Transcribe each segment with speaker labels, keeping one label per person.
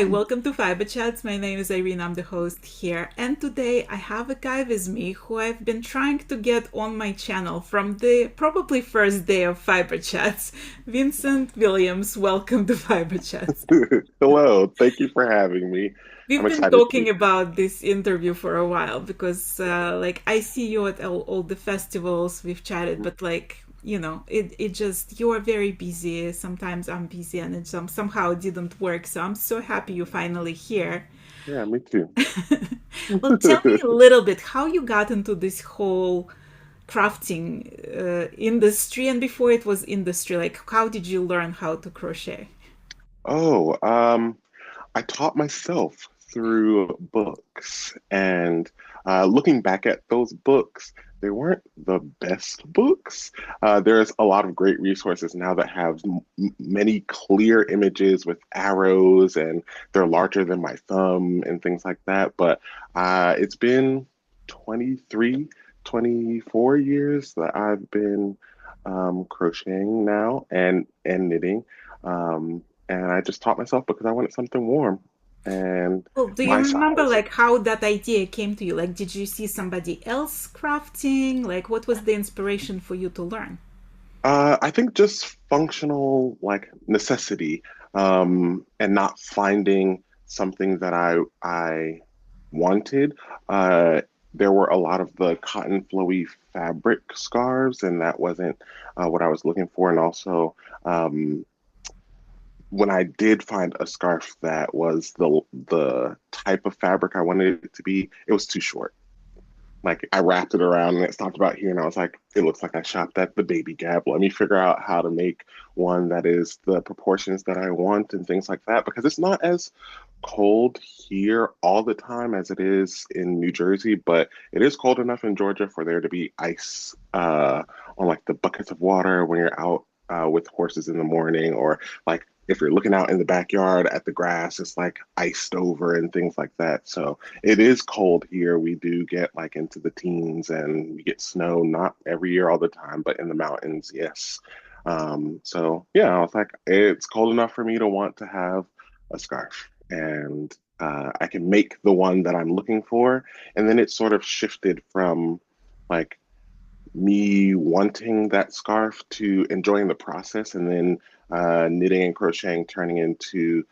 Speaker 1: Hi, welcome to Fiberchats. My name is Irene, I'm the host here. And today I have a guy with me who I've been trying to get on my channel from the probably first day of Fiberchats. Vincent Williams, welcome to Fiberchats.
Speaker 2: Hello, thank you for having me. I'm
Speaker 1: We've been
Speaker 2: excited to
Speaker 1: talking
Speaker 2: be here.
Speaker 1: about this interview for a while because, I see you at all the festivals we've chatted, but it just you are very busy. Sometimes I'm busy, and somehow it didn't work. So I'm so happy you're finally here.
Speaker 2: Yeah, me too.
Speaker 1: Well, tell me a little bit how you got into this whole crafting industry, and before it was industry, like how did you learn how to crochet?
Speaker 2: Oh, I taught myself through books, and looking back at those books, they weren't the best books. There's a lot of great resources now that have many clear images with arrows, and they're larger than my thumb and things like that. But it's been 23, 24 years that I've been crocheting now and knitting. And I just taught myself because I wanted something warm and
Speaker 1: Well, do you
Speaker 2: my
Speaker 1: remember
Speaker 2: size.
Speaker 1: like how that idea came to you? Like, did you see somebody else crafting? Like, what was the inspiration for you to learn?
Speaker 2: I think just functional like necessity, and not finding something that I wanted. Uh, there were a lot of the cotton flowy fabric scarves, and that wasn't what I was looking for. And also, um, when I did find a scarf that was the type of fabric I wanted it to be, it was too short. Like I wrapped it around and it stopped about here, and I was like, it looks like I shopped at the Baby Gap. Let me figure out how to make one that is the proportions that I want and things like that, because it's not as cold here all the time as it is in New Jersey, but it is cold enough in Georgia for there to be ice on like the buckets of water when you're out with horses in the morning, or like if you're looking out in the backyard at the grass, it's like iced over and things like that. So it is cold here. We do get like into the teens and we get snow, not every year all the time, but in the mountains, yes. So yeah, I was like, it's cold enough for me to want to have a scarf, and I can make the one that I'm looking for. And then it sort of shifted from like me wanting that scarf to enjoying the process, and then knitting and crocheting turning into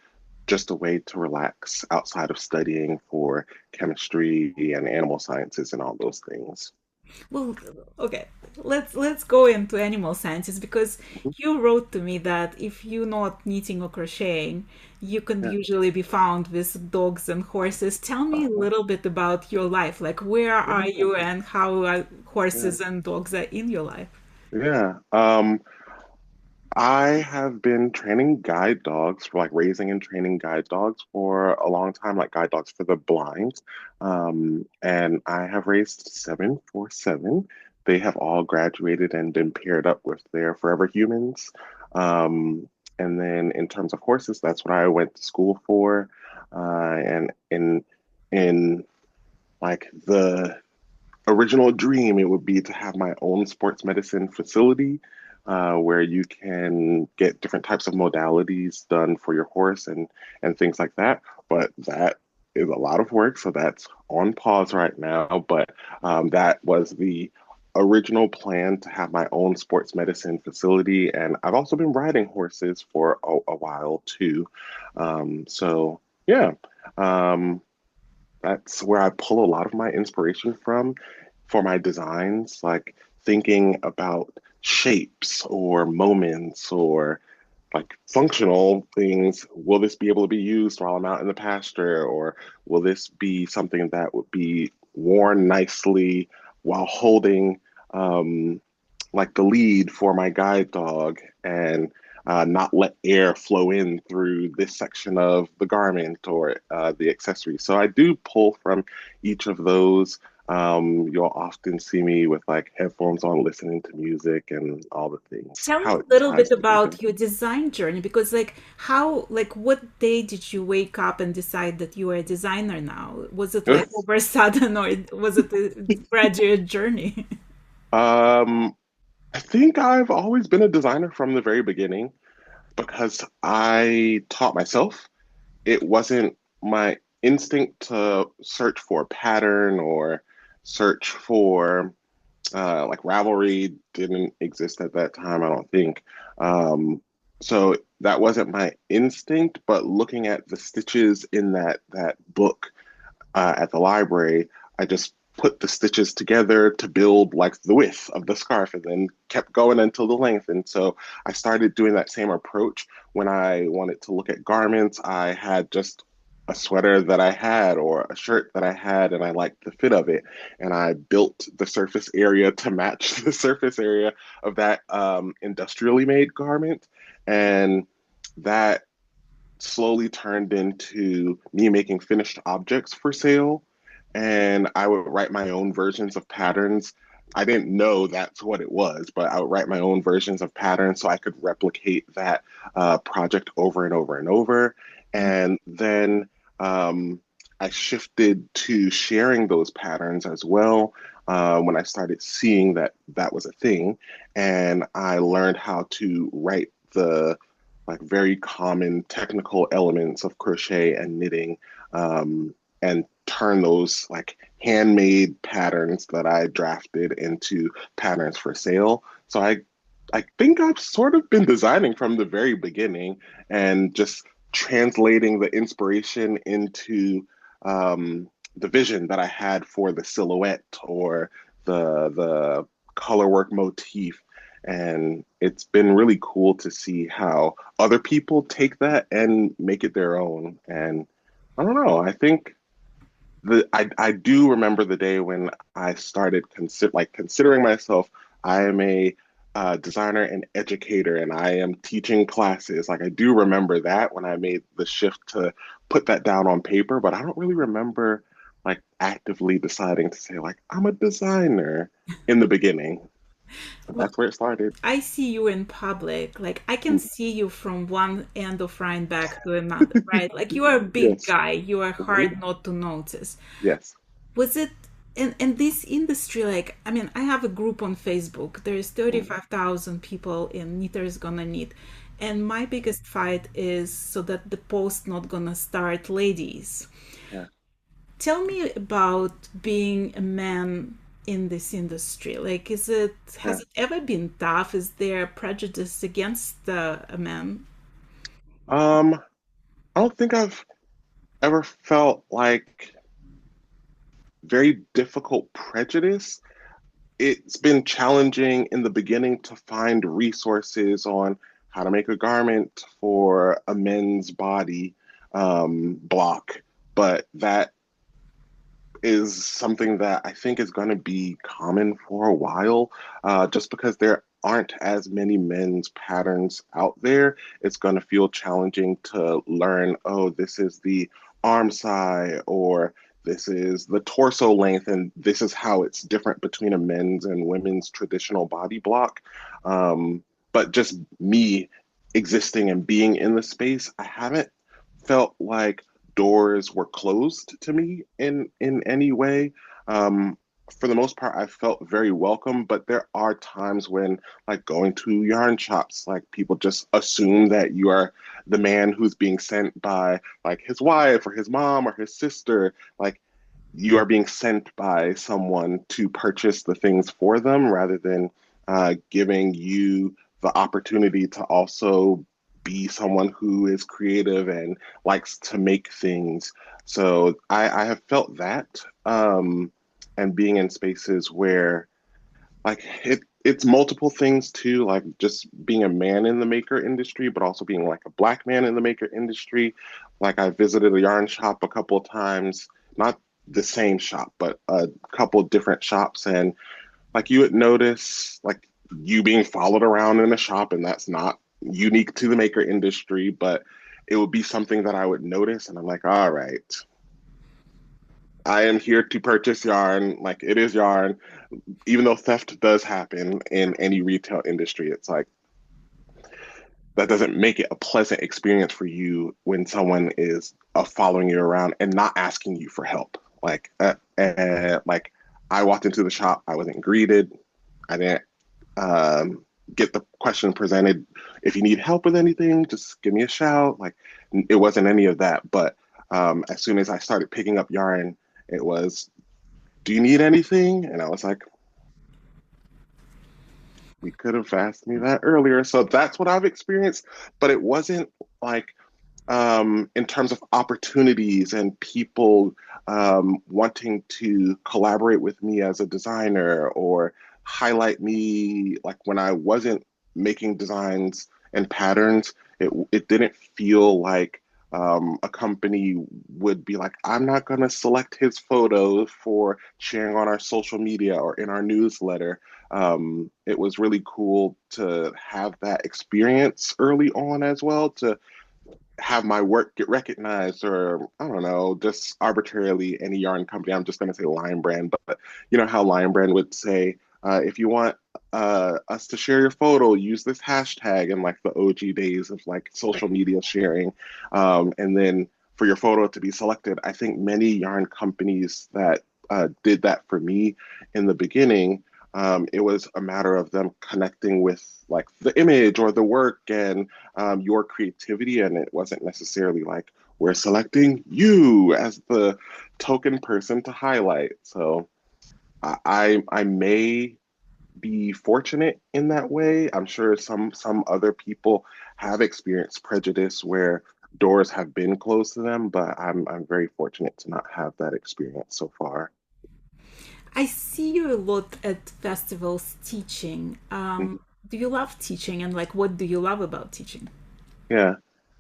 Speaker 2: just a way to relax outside of studying for chemistry and animal sciences and all those things.
Speaker 1: Well, okay. Let's go into animal sciences because you wrote to me that if you're not knitting or crocheting, you can
Speaker 2: Yeah.
Speaker 1: usually be found with dogs and horses. Tell me a
Speaker 2: Uh-huh.
Speaker 1: little bit about your life. Like, where are
Speaker 2: Yeah.
Speaker 1: you and how
Speaker 2: Yeah.
Speaker 1: horses and dogs are in your life?
Speaker 2: Yeah. I have been training guide dogs for like raising and training guide dogs for a long time, like guide dogs for the blind. And I have raised 7 for 7. They have all graduated and been paired up with their forever humans. And then in terms of horses, that's what I went to school for. And in like the original dream, it would be to have my own sports medicine facility where you can get different types of modalities done for your horse and things like that. But that is a lot of work, so that's on pause right now. But that was the original plan to have my own sports medicine facility, and I've also been riding horses for a while too. So yeah. Um, that's where I pull a lot of my inspiration from for my designs, like thinking about shapes or moments or like functional things. Will this be able to be used while I'm out in the pasture, or will this be something that would be worn nicely while holding um, like the lead for my guide dog, and not let air flow in through this section of the garment or the accessory. So I do pull from each of those. You'll often see me with like headphones on, listening to music and all the things,
Speaker 1: Tell me
Speaker 2: how
Speaker 1: a
Speaker 2: it
Speaker 1: little
Speaker 2: ties
Speaker 1: bit
Speaker 2: together.
Speaker 1: about your design journey because what day did you wake up and decide that you were a designer now? Was it like over a sudden or was it a graduate journey?
Speaker 2: um, I think I've always been a designer from the very beginning because I taught myself it wasn't my instinct to search for a pattern or search for like Ravelry didn't exist at that time, I don't think. Um, so that wasn't my instinct, but looking at the stitches in that book at the library, I just put the stitches together to build like the width of the scarf and then kept going until the length. And so I started doing that same approach when I wanted to look at garments. I had just a sweater that I had or a shirt that I had and I liked the fit of it. And I built the surface area to match the surface area of that industrially made garment. And that slowly turned into me making finished objects for sale. And I would write my own versions of patterns. I didn't know that's what it was, but I would write my own versions of patterns so I could replicate that project over and over and over. And then I shifted to sharing those patterns as well when I started seeing that that was a thing. And I learned how to write the like very common technical elements of crochet and knitting, and turn those like handmade patterns that I drafted into patterns for sale. So I think I've sort of been designing from the very beginning and just translating the inspiration into the vision that I had for the silhouette or the colorwork motif. And it's been really cool to see how other people take that and make it their own. And I don't know, I think I do remember the day when I started considering myself. I am a designer and educator, and I am teaching classes. Like I do remember that when I made the shift to put that down on paper, but I don't really remember like actively deciding to say like I'm a designer in the beginning. But
Speaker 1: Well,
Speaker 2: that's where it started.
Speaker 1: I see you in public. Like I can
Speaker 2: Mm.
Speaker 1: see you from one end of Rhinebeck to another, right? Like you are a big
Speaker 2: Yes.
Speaker 1: guy. You are
Speaker 2: Hmm.
Speaker 1: hard not to notice.
Speaker 2: Yes.
Speaker 1: Was it in this industry? Like, I mean, I have a group on Facebook. There's
Speaker 2: Mm.
Speaker 1: 35,000 people in Knitters Gonna Knit. And my biggest fight is so that the post not gonna start ladies.
Speaker 2: Yeah.
Speaker 1: Tell me about being a man in this industry. Like,
Speaker 2: Yeah.
Speaker 1: has it ever been tough? Is there prejudice against a man?
Speaker 2: Um, I don't think I've ever felt like very difficult prejudice. It's been challenging in the beginning to find resources on how to make a garment for a men's body block, but that is something that I think is going to be common for a while, just because there aren't as many men's patterns out there. It's going to feel challenging to learn, oh, this is the arm side, or this is the torso length, and this is how it's different between a men's and women's traditional body block. But just me existing and being in the space, I haven't felt like doors were closed to me in any way. Um, for the most part, I felt very welcome, but there are times when, like going to yarn shops, like people just assume that you are the man who's being sent by like his wife or his mom or his sister. Like you are being sent by someone to purchase the things for them rather than giving you the opportunity to also be someone who is creative and likes to make things. So I have felt that, and being in spaces where like it's multiple things too, like just being a man in the maker industry, but also being like a black man in the maker industry. Like I visited a yarn shop a couple of times, not the same shop, but a couple of different shops, and like you would notice like you being followed around in a shop, and that's not unique to the maker industry, but it would be something that I would notice, and I'm like, all right, I am here to purchase yarn. Like it is yarn, even though theft does happen in any retail industry. It's like that doesn't make it a pleasant experience for you when someone is following you around and not asking you for help. Like I walked into the shop, I wasn't greeted, I didn't get the question presented. If you need help with anything, just give me a shout. Like it wasn't any of that. But as soon as I started picking up yarn, it was, do you need anything? And I was like, we could have asked me that earlier. So that's what I've experienced, but it wasn't like in terms of opportunities and people wanting to collaborate with me as a designer or highlight me, like when I wasn't making designs and patterns, it didn't feel like a company would be like, I'm not going to select his photos for sharing on our social media or in our newsletter. It was really cool to have that experience early on as well, to have my work get recognized, or I don't know, just arbitrarily any yarn company. I'm just going to say Lion Brand, but you know how Lion Brand would say, if you want us to share your photo, use this hashtag in like the OG days of like social media sharing. And then for your photo to be selected, I think many yarn companies that did that for me in the beginning, it was a matter of them connecting with like the image or the work and your creativity, and it wasn't necessarily like we're selecting you as the token person to highlight. So I may be fortunate in that way. I'm sure some other people have experienced prejudice where doors have been closed to them, but I'm very fortunate to not have that experience so far.
Speaker 1: I see you a lot at festivals teaching.
Speaker 2: Mhm.
Speaker 1: Do you love teaching, and like what do you love about teaching?
Speaker 2: Yeah.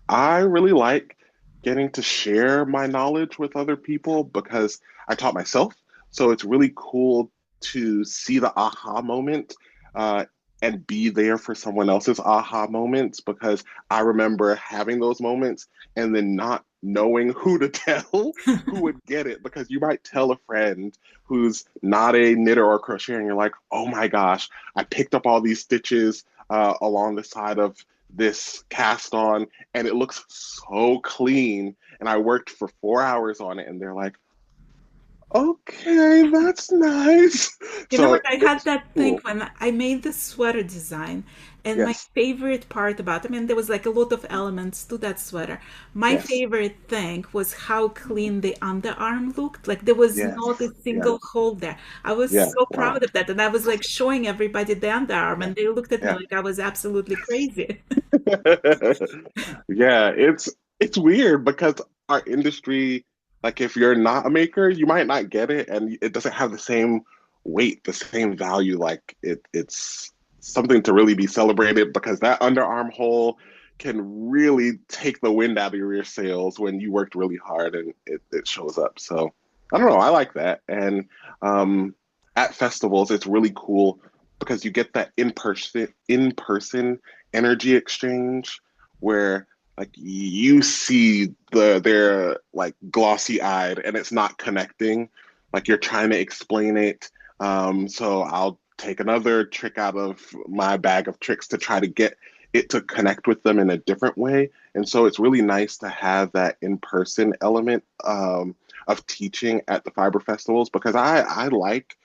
Speaker 2: I really like getting to share my knowledge with other people because I taught myself. So it's really cool to see the aha moment uh, and be there for someone else's aha moments, because I remember having those moments and then not knowing who to tell, who would get it, because you might tell a friend who's not a knitter or crocheter and you're like, oh my gosh, I picked up all these stitches along the side of this cast on and it looks so clean. And I worked for 4 hours on it, and they're like, okay, that's nice.
Speaker 1: You know
Speaker 2: So
Speaker 1: what? I had
Speaker 2: it's
Speaker 1: that thing
Speaker 2: cool.
Speaker 1: when I made the sweater design, and my
Speaker 2: Yes,
Speaker 1: favorite part about, I mean, there was like a lot of elements to that sweater. My
Speaker 2: yes,
Speaker 1: favorite thing was how clean the underarm looked. Like there was not
Speaker 2: yes,
Speaker 1: a
Speaker 2: yeah,
Speaker 1: single hole there. I was
Speaker 2: yeah,
Speaker 1: so
Speaker 2: wow.
Speaker 1: proud of that, and I was like showing everybody the underarm,
Speaker 2: Yeah,
Speaker 1: and they looked at me
Speaker 2: yeah.
Speaker 1: like I was absolutely crazy.
Speaker 2: Yeah, it's weird because our industry, like if you're not a maker, you might not get it, and it doesn't have the same weight, the same value. Like it's something to really be celebrated, because that underarm hole can really take the wind out of your sails when you worked really hard and it shows up. So I don't know, I like that. And um, at festivals, it's really cool because you get that in person energy exchange where like you see they're like glossy eyed and it's not connecting, like you're trying to explain it. So I'll take another trick out of my bag of tricks to try to get it to connect with them in a different way. And so it's really nice to have that in-person element of teaching at the fiber festivals, because I like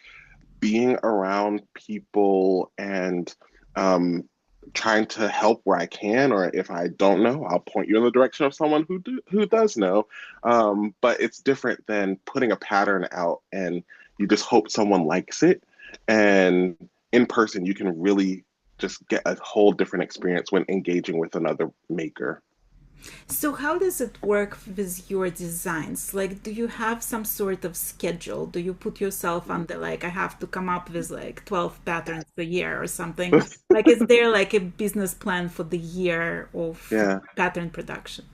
Speaker 2: being around people and um, trying to help where I can, or if I don't know, I'll point you in the direction of someone who does know. But it's different than putting a pattern out and you just hope someone likes it. And in person, you can really just get a whole different experience when engaging with another maker.
Speaker 1: So how does it work with your designs? Like, do you have some sort of schedule? Do you put yourself under like I have to come up with like 12 patterns a year or something? Like, is there like a business plan for the year of
Speaker 2: Yeah.
Speaker 1: pattern production?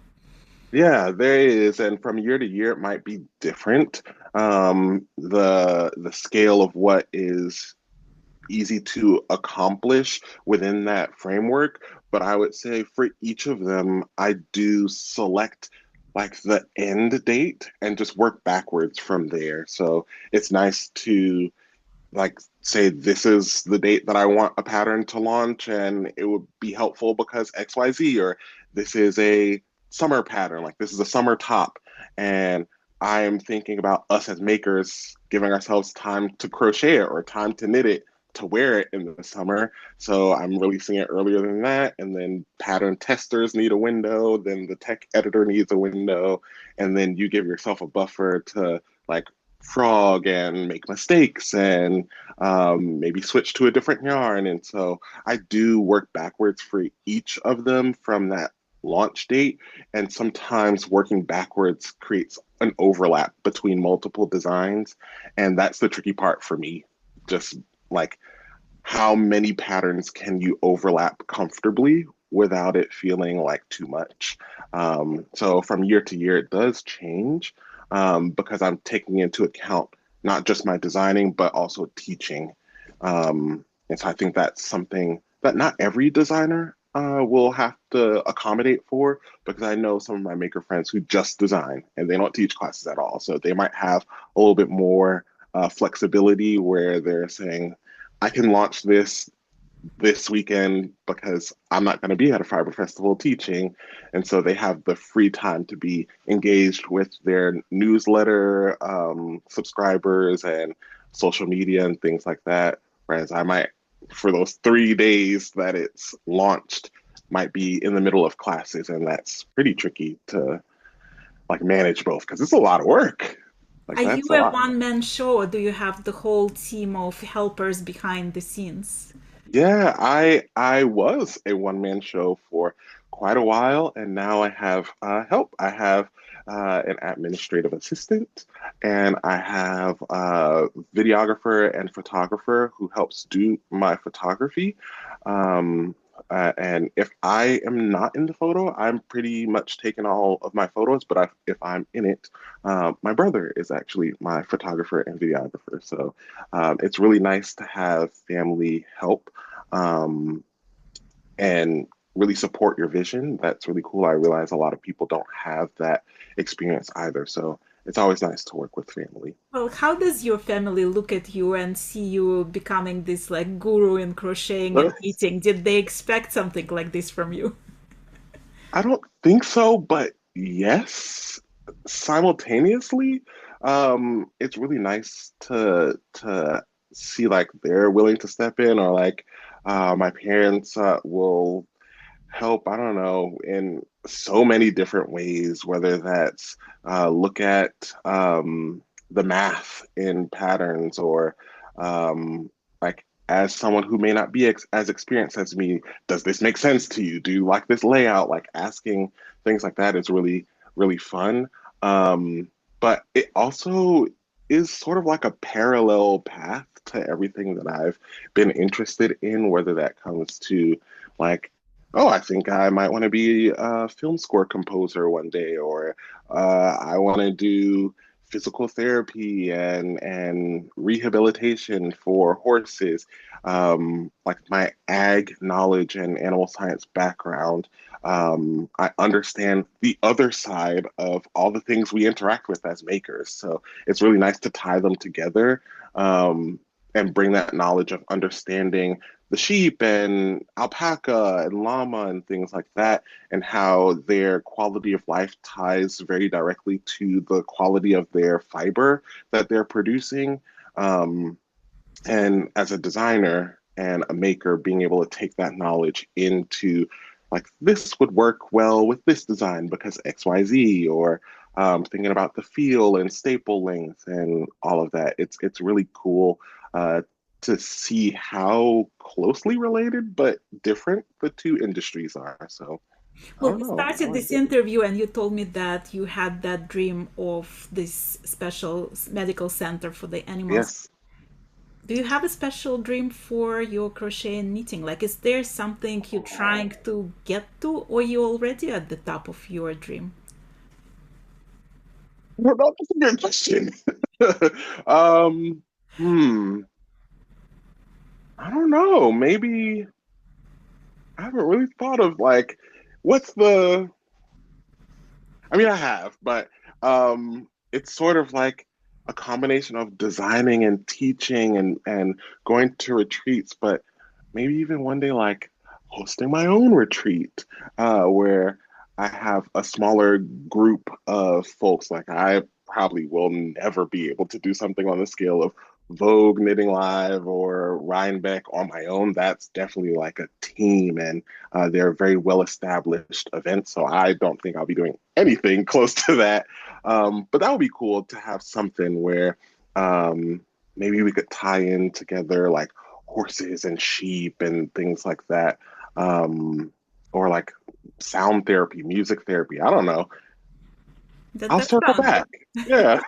Speaker 2: Yeah, there is, and from year to year, it might be different. The scale of what is easy to accomplish within that framework, but I would say for each of them, I do select like the end date and just work backwards from there. So it's nice to like say this is the date that I want a pattern to launch, and it would be helpful because XYZ, or this is a summer pattern, like this is a summer top, and I am thinking about us as makers giving ourselves time to crochet it or time to knit it to wear it in the summer. So I'm releasing it earlier than that. And then pattern testers need a window, then the tech editor needs a window, and then you give yourself a buffer to like frog and make mistakes and maybe switch to a different yarn. And so I do work backwards for each of them from that launch date. And sometimes working backwards creates an overlap between multiple designs. And that's the tricky part for me. Just like how many patterns can you overlap comfortably without it feeling like too much? So from year to year, it does change because I'm taking into account not just my designing, but also teaching. And so I think that's something that not every designer will have to accommodate for because I know some of my maker friends who just design and they don't teach classes at all. So they might have a little bit more flexibility where they're saying, I can launch this weekend because I'm not going to be at a fiber festival teaching. And so they have the free time to be engaged with their newsletter subscribers and social media and things like that. Whereas I might, for those 3 days that it's launched, might be in the middle of classes. And that's pretty tricky to like manage both because it's a lot of work. Like
Speaker 1: Are you
Speaker 2: that's a
Speaker 1: a
Speaker 2: lot.
Speaker 1: one-man show or do you have the whole team of helpers behind the scenes?
Speaker 2: Yeah, I was a one-man show for quite a while, and now I have help. I have an administrative assistant, and I have a videographer and photographer who helps do my photography. Um, and if I am not in the photo, I'm pretty much taking all of my photos. But if I'm in it, my brother is actually my photographer and videographer. So it's really nice to have family help um, and really support your vision. That's really cool. I realize a lot of people don't have that experience either. So it's always nice to work with family.
Speaker 1: Well, how does your family look at you and see you becoming this like guru in crocheting and knitting? Did they expect something like this from you?
Speaker 2: I don't think so, but yes, simultaneously, it's really nice to see like they're willing to step in or like my parents will help, I don't know, in so many different ways, whether that's look at the math in patterns or like as someone who may not be as experienced as me, does this make sense to you? Do you like this layout? Like asking things like that is really, really fun. Um, but it also is sort of like a parallel path to everything that I've been interested in, whether that comes to like oh, I think I might want to be a film score composer one day, or I want to do physical therapy and rehabilitation for horses. Like my ag knowledge and animal science background, I understand the other side of all the things we interact with as makers. So it's really nice to tie them together and bring that knowledge of understanding the sheep and alpaca and llama and things like that, and how their quality of life ties very directly to the quality of their fiber that they're producing. Um, and as a designer and a maker, being able to take that knowledge into like this would work well with this design because XYZ, or thinking about the feel and staple length and all of that. It's really cool uh, to see how closely related but different the two industries are. So I
Speaker 1: Well,
Speaker 2: don't
Speaker 1: we
Speaker 2: know. I
Speaker 1: started
Speaker 2: like
Speaker 1: this
Speaker 2: it.
Speaker 1: interview and you told me that you had that dream of this special medical center for the animals.
Speaker 2: Yes.
Speaker 1: Do you have a special dream for your crochet and knitting? Like, is there something you're trying to get to, or you already at the top of your dream?
Speaker 2: Well, that's a good question. um, hmm. I don't know. Maybe I haven't really thought of like what's the I mean I have, but it's sort of like a combination of designing and teaching and going to retreats, but maybe even one day like hosting my own retreat where I have a smaller group of folks. Like I probably will never be able to do something on the scale of Vogue Knitting Live or Rhinebeck on my own, that's definitely like a team, and they're very well established events. So I don't think I'll be doing anything close to that. But that would be cool to have something where um, maybe we could tie in together like horses and sheep and things like that. Or like sound therapy, music therapy. I don't know. I'll
Speaker 1: That
Speaker 2: circle
Speaker 1: sounds
Speaker 2: back. Yeah.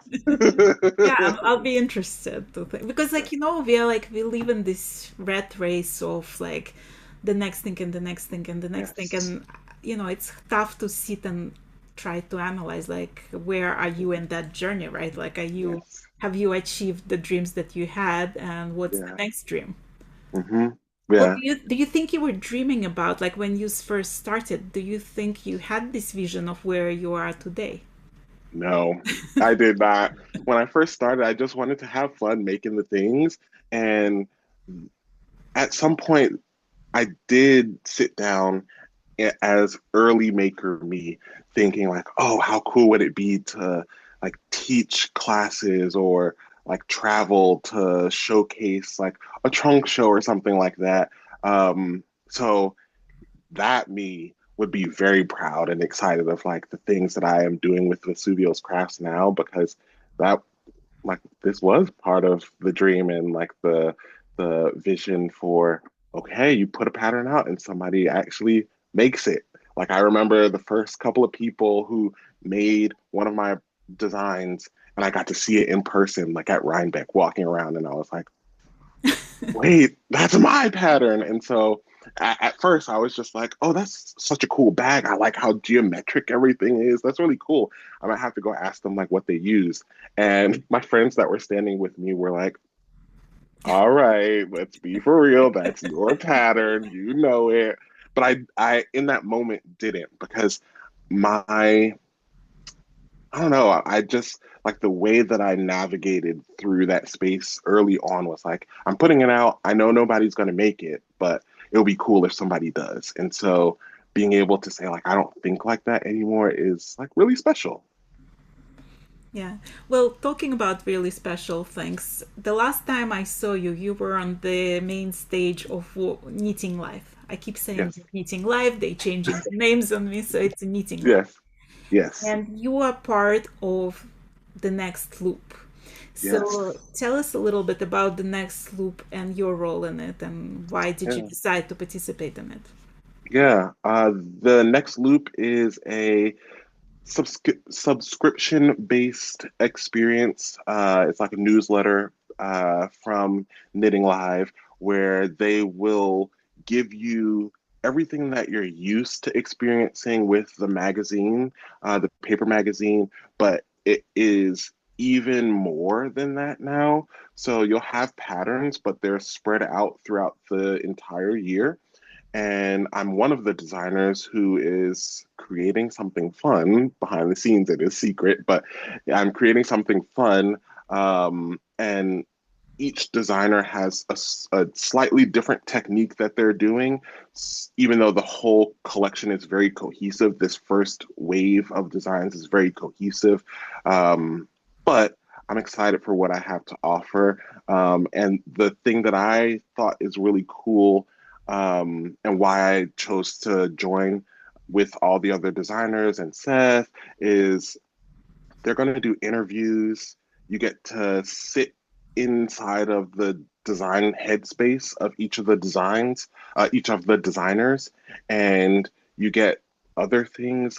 Speaker 1: yeah, I'll be interested to think because like we are like we live in this rat race of like the next thing and the next thing and the next thing,
Speaker 2: Yes.
Speaker 1: and it's tough to sit and try to analyze like where are you in that journey, right? Like are you
Speaker 2: Yes.
Speaker 1: have you achieved the dreams that you had, and what's the
Speaker 2: Yeah.
Speaker 1: next dream?
Speaker 2: Hmm.
Speaker 1: What
Speaker 2: Yeah.
Speaker 1: do you think you were dreaming about, like when you first started? Do you think you had this vision of where you are today?
Speaker 2: No, I did not. When I first started, I just wanted to have fun making the things. And at some point, I did sit down as early maker me, thinking like, oh, how cool would it be to like teach classes or like travel to showcase like a trunk show or something like that. So that me would be very proud and excited of like the things that I am doing with Vesuvio's crafts now because that like this was part of the dream and like the vision for okay, you put a pattern out and somebody actually makes it. Like I remember the first couple of people who made one of my designs and I got to see it in person, like at Rhinebeck walking around and I was like, wait, that's my pattern. And so at first I was just like, oh, that's such a cool bag. I like how geometric everything is. That's really cool. I might have to go ask them like what they use. And my friends that were standing with me were like, all right, let's be for real. That's your pattern. You know it. But I in that moment didn't because my I don't know. I just like the way that I navigated through that space early on was like, I'm putting it out. I know nobody's going to make it, but it'll be cool if somebody does. And so being able to say, like, I don't think like that anymore is like really special.
Speaker 1: Yeah. Well, talking about really special things, the last time I saw you, you were on the main stage of Knitting Live. I keep saying
Speaker 2: Yes,
Speaker 1: Knitting Live, they changing the names on me, so it's Knitting Live.
Speaker 2: yes, yes,
Speaker 1: And you are part of the next loop. So
Speaker 2: yes.
Speaker 1: tell us a little bit about the next loop and your role in it, and why did you
Speaker 2: Yeah.
Speaker 1: decide to participate in it?
Speaker 2: Yeah. The next loop is a subscription based experience. It's like a newsletter from Knitting Live where they will give you everything that you're used to experiencing with the magazine, the paper magazine, but it is even more than that now. So you'll have patterns, but they're spread out throughout the entire year. And I'm one of the designers who is creating something fun behind the scenes. It is secret, but I'm creating something fun. And each designer has a slightly different technique that they're doing, even though the whole collection is very cohesive. This first wave of designs is very cohesive. But I'm excited for what I have to offer. And the thing that I thought is really cool and why I chose to join with all the other designers and Seth is they're going to do interviews. You get to sit inside of the design headspace of each of the designs, each of the designers, and you get other things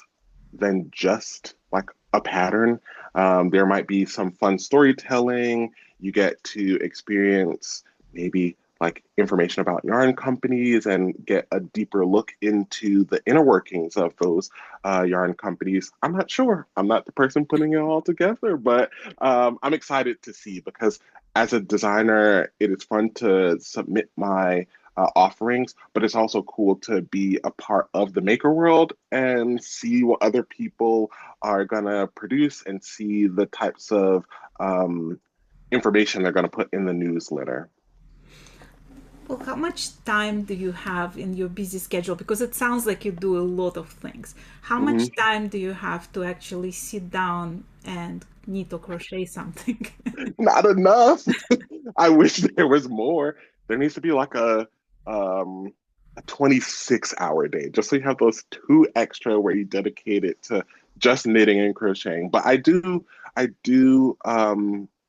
Speaker 2: than just like a pattern. There might be some fun storytelling. You get to experience maybe like information about yarn companies and get a deeper look into the inner workings of those yarn companies. I'm not sure. I'm not the person putting it all together, but I'm excited to see because as a designer, it is fun to submit my offerings, but it's also cool to be a part of the maker world and see what other people are going to produce and see the types of information they're going to put in the newsletter.
Speaker 1: Well, how much time do you have in your busy schedule? Because it sounds like you do a lot of things. How
Speaker 2: Mhm.
Speaker 1: much time do you have to actually sit down and knit or crochet something?
Speaker 2: Not enough. I wish there was more. There needs to be like um a 26-hour day, just so you have those two extra where you dedicate it to just knitting and crocheting. But I do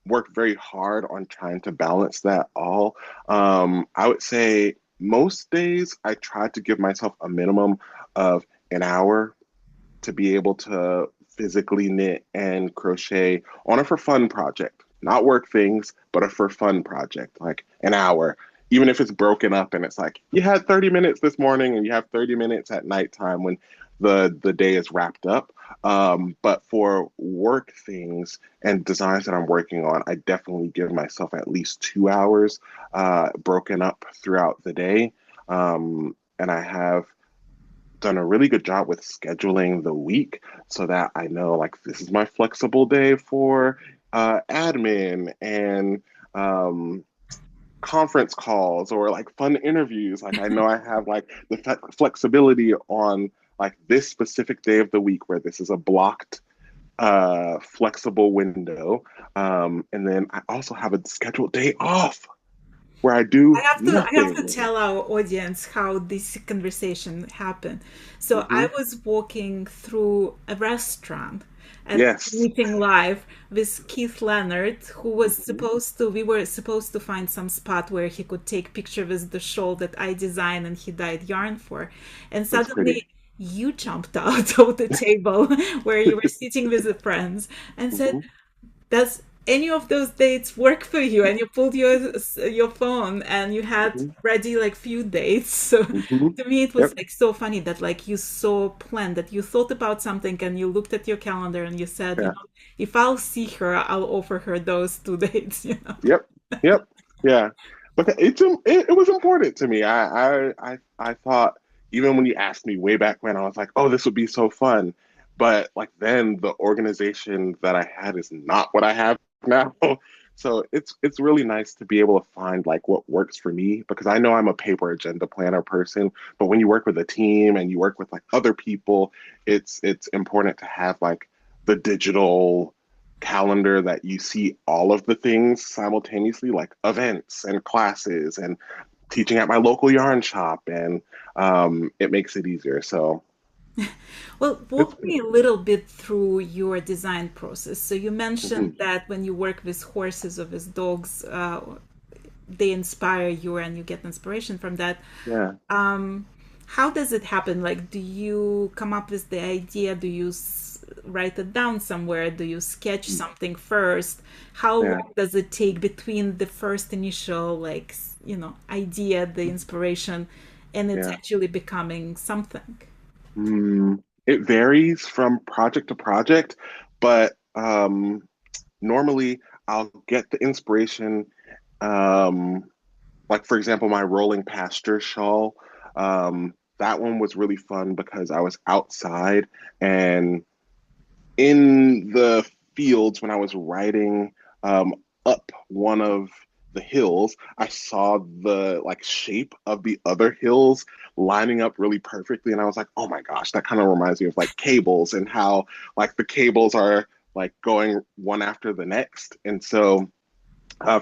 Speaker 2: work very hard on trying to balance that all. I would say most days I try to give myself a minimum of an hour to be able to physically knit and crochet on a for fun project, not work things, but a for fun project, like an hour. Even if it's broken up and it's like you had 30 minutes this morning and you have 30 minutes at nighttime when the day is wrapped up. But for work things and designs that I'm working on, I definitely give myself at least 2 hours broken up throughout the day. And I have done a really good job with scheduling the week so that I know like this is my flexible day for admin and um, conference calls or like fun interviews. Like I know I have like the flexibility on like this specific day of the week where this is a blocked flexible window. And then I also have a scheduled day off where I do
Speaker 1: I have to
Speaker 2: nothing.
Speaker 1: tell our audience how this conversation happened. So I
Speaker 2: Hmm.
Speaker 1: was walking through a restaurant and
Speaker 2: Yes.
Speaker 1: meeting live with Keith Leonard, who was
Speaker 2: Hmm.
Speaker 1: supposed to, we were supposed to find some spot where he could take picture with the shawl that I designed and he dyed yarn for. And
Speaker 2: That's pretty.
Speaker 1: suddenly you jumped out of the table where you were sitting with the friends and said,
Speaker 2: Hmm.
Speaker 1: does any of those dates work for you? And you pulled your phone and you had
Speaker 2: Hmm.
Speaker 1: ready like few dates. So
Speaker 2: Hmm.
Speaker 1: to me it was
Speaker 2: Yep.
Speaker 1: like so funny that like you so planned, that you thought about something and you looked at your calendar and you said, you
Speaker 2: Yeah.
Speaker 1: know, if I'll see her, I'll offer her those 2 dates, you know.
Speaker 2: Yep. Yep. Yeah. But it was important to me. I thought even when you asked me way back when, I was like, oh, this would be so fun. But like then the organization that I had is not what I have now. So it's really nice to be able to find like what works for me because I know I'm a paper agenda planner person, but when you work with a team and you work with like other people, it's important to have like the digital calendar that you see all of the things simultaneously, like events and classes and teaching at my local yarn shop, and it makes it easier. So
Speaker 1: Well,
Speaker 2: it's
Speaker 1: walk me a little bit through your design process. So you mentioned
Speaker 2: mhm,
Speaker 1: that when you work with horses or with dogs, they inspire you and you get inspiration from that.
Speaker 2: yeah,
Speaker 1: How does it happen? Like, do you come up with the idea? Do you write it down somewhere? Do you sketch something first? How
Speaker 2: yeah,
Speaker 1: long does it take between the first initial, like, you know, idea, the inspiration, and it's
Speaker 2: yeah.
Speaker 1: actually becoming something?
Speaker 2: It varies from project to project, but normally I'll get the inspiration. Um, like for example, my rolling pasture shawl. That one was really fun because I was outside and in the fields when I was riding up one of the hills, I saw the like shape of the other hills lining up really perfectly, and I was like, "Oh my gosh, that kind of reminds me of like cables and how like the cables are like going one after the next." And so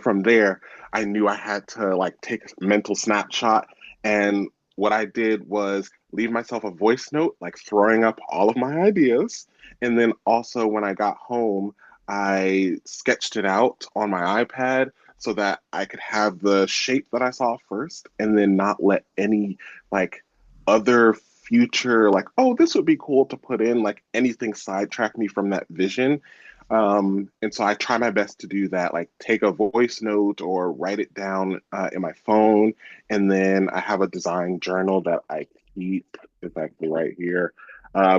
Speaker 2: from there, I knew I had to like take a mental snapshot. And what I did was leave myself a voice note, like throwing up all of my ideas. And then also, when I got home, I sketched it out on my iPad so that I could have the shape that I saw first and then not let any like other future, like, oh, this would be cool to put in, like anything sidetrack me from that vision. And so I try my best to do that, like take a voice note or write it down in my phone. And then I have a design journal that I keep. It's actually right here.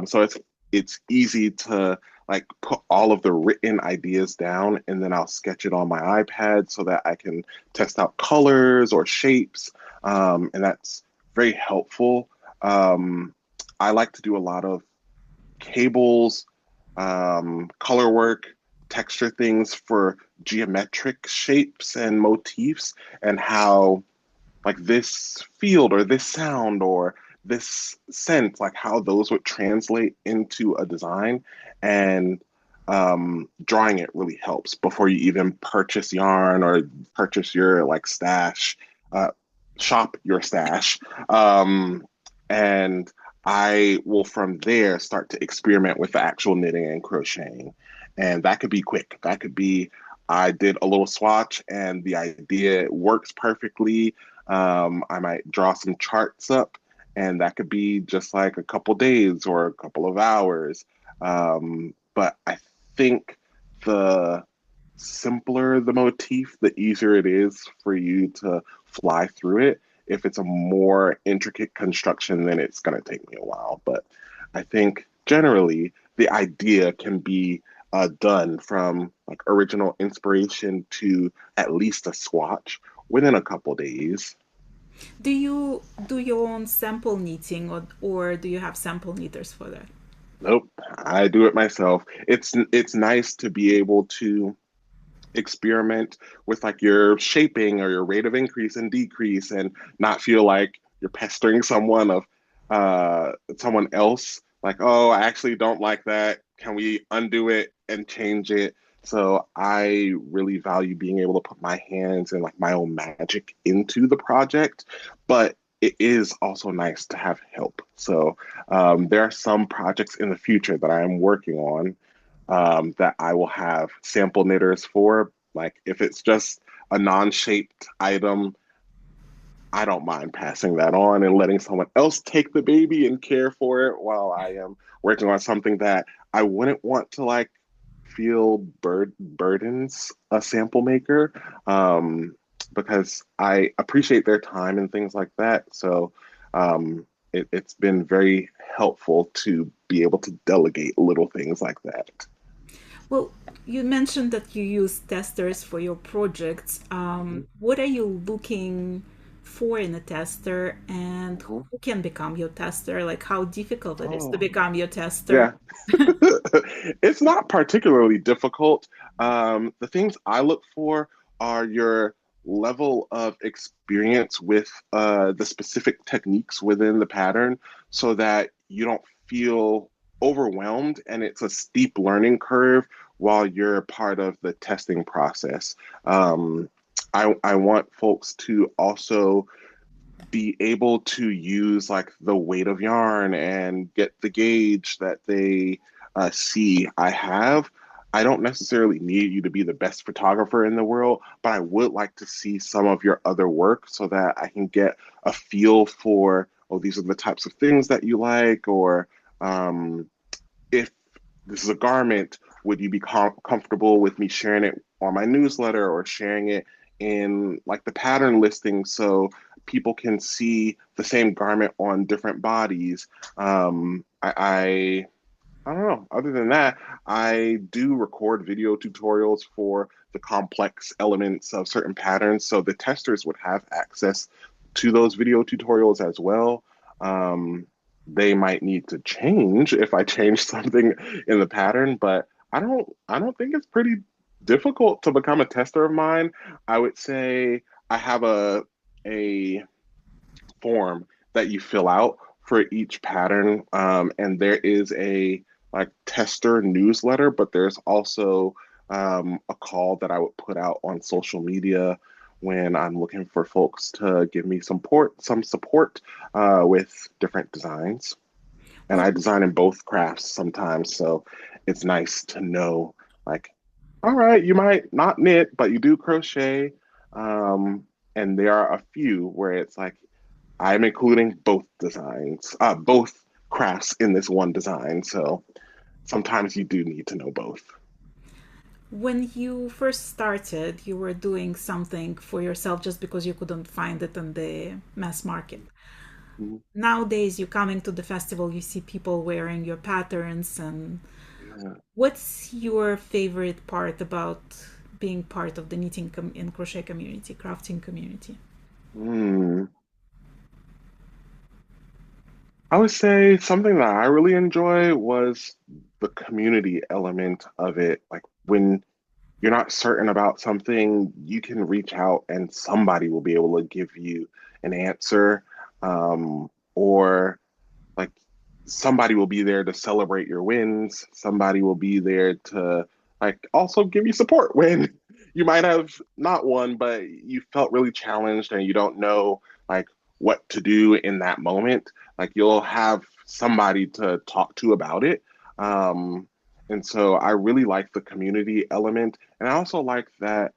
Speaker 2: So it's easy to like put all of the written ideas down and then I'll sketch it on my iPad so that I can test out colors or shapes. And that's very helpful. Um, I like to do a lot of cables, color work, texture things for geometric shapes and motifs, and how like this field or this sound or this scent, like how those would translate into a design. And drawing it really helps before you even purchase yarn or purchase your like stash, uh, shop your stash. And I will from there start to experiment with the actual knitting and crocheting. And that could be quick. That could be I did a little swatch and the idea works perfectly. I might draw some charts up, and that could be just like a couple days or a couple of hours. But I think the simpler the motif, the easier it is for you to fly through it. If it's a more intricate construction, then it's going to take me a while. But I think generally the idea can be done from like original inspiration to at least a swatch within a couple days.
Speaker 1: Do you do your own sample knitting, or do you have sample knitters for that?
Speaker 2: Nope, I do it myself. It's nice to be able to experiment with like your shaping or your rate of increase and decrease and not feel like you're pestering someone else like, oh, I actually don't like that, can we undo it and change it? So I really value being able to put my hands and like my own magic into the project, but it is also nice to have help. So there are some projects in the future that I am working on that I will have sample knitters for. Like if it's just a non-shaped item, I don't mind passing that on and letting someone else take the baby and care for it while I am working on something that I wouldn't want to like feel burdens a sample maker, because I appreciate their time and things like that. So it's been very helpful to be able to delegate little things like that.
Speaker 1: Well, you mentioned that you use testers for your projects. What are you looking for in a tester, and
Speaker 2: Mhm.
Speaker 1: who can become your tester? Like how difficult it is to
Speaker 2: Oh,
Speaker 1: become your tester?
Speaker 2: yeah. It's not particularly difficult. The things I look for are your level of experience with the specific techniques within the pattern so that you don't feel overwhelmed and it's a steep learning curve while you're part of the testing process. Um, I want folks to also be able to use like the weight of yarn and get the gauge that they see I have. I don't necessarily need you to be the best photographer in the world, but I would like to see some of your other work so that I can get a feel for, oh, these are the types of things that you like, or um, if this is a garment, would you be comfortable with me sharing it on my newsletter or sharing it in like the pattern listing so people can see the same garment on different bodies? I don't know. Other than that, I do record video tutorials for the complex elements of certain patterns, so the testers would have access to those video tutorials as well. Um, they might need to change if I change something in the pattern, but I don't think it's pretty difficult to become a tester of mine. I would say I have a form that you fill out for each pattern. And there is a like tester newsletter, but there's also a call that I would put out on social media when I'm looking for folks to give me some support with different designs. And
Speaker 1: Well,
Speaker 2: I design in both crafts sometimes, so it's nice to know, like, all right, you might not knit, but you do crochet. And there are a few where it's like I'm including both designs, both crafts in this one design. So sometimes you do need to know both.
Speaker 1: when you first started, you were doing something for yourself just because you couldn't find it in the mass market.
Speaker 2: Mhm.
Speaker 1: Nowadays, you come into the festival, you see people wearing your patterns. And
Speaker 2: Yeah.
Speaker 1: what's your favorite part about being part of the and crochet community, crafting community?
Speaker 2: Hmm. I would say something that I really enjoy was the community element of it. Like when you're not certain about something, you can reach out and somebody will be able to give you an answer. Or like somebody will be there to celebrate your wins. Somebody will be there to like also give you support when you might have not won, but you felt really challenged and you don't know like what to do in that moment. Like you'll have somebody to talk to about it. Um, and so I really like the community element. And I also like that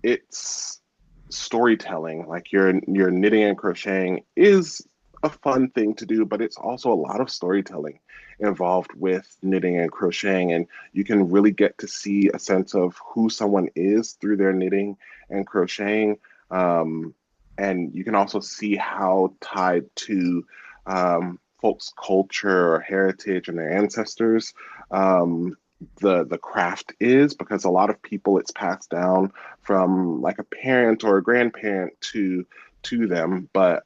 Speaker 2: it's storytelling. Like your knitting and crocheting is a fun thing to do, but it's also a lot of storytelling involved with knitting and crocheting. And you can really get to see a sense of who someone is through their knitting and crocheting. Um, and you can also see how tied to folks' culture or heritage and their ancestors the craft is, because a lot of people it's passed down from like a parent or a grandparent to them, but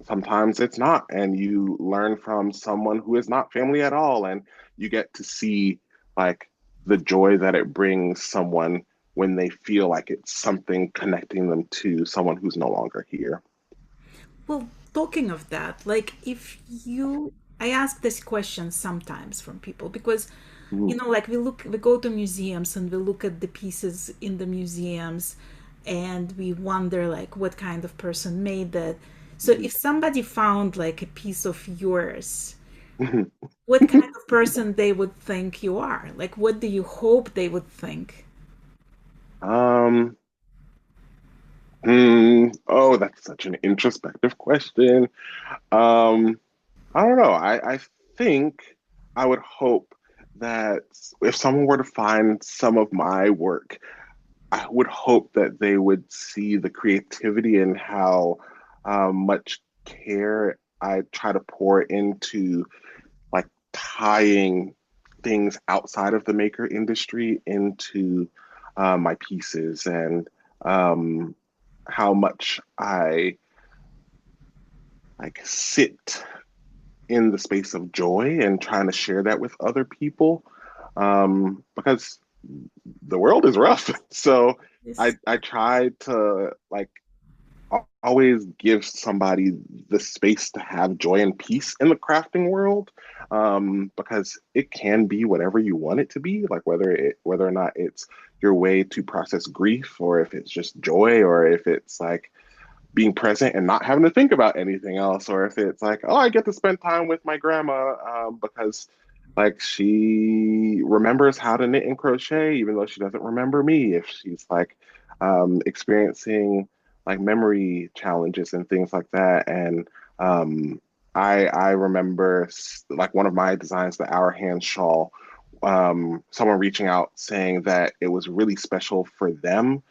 Speaker 2: sometimes it's not, and you learn from someone who is not family at all, and you get to see like the joy that it brings someone when they feel like it's something connecting them to someone who's no longer here.
Speaker 1: Well, talking of that, like if you, I ask this question sometimes from people because,
Speaker 2: Mm-hmm.
Speaker 1: like we go to museums and we look at the pieces in the museums and we wonder like what kind of person made that. So if somebody found like a piece of yours, what kind of person they would think you are? Like, what do you hope they would think?
Speaker 2: um oh, that's such an introspective question. um I don't know. I think I would hope that if someone were to find some of my work, I would hope that they would see the creativity and how much care I try to pour into like tying things outside of the maker industry into my pieces, and um, how much I like sit in the space of joy and trying to share that with other people, because the world is rough. So
Speaker 1: Yes.
Speaker 2: I try to like always give somebody the space to have joy and peace in the crafting world, because it can be whatever you want it to be, like whether or not it's your way to process grief, or if it's just joy, or if it's like being present and not having to think about anything else, or if it's like, oh, I get to spend time with my grandma, because like she remembers how to knit and crochet, even though she doesn't remember me, if she's like experiencing like memory challenges and things like that. And um, I remember like one of my designs, the Our Hand shawl, someone reaching out saying that it was really special for them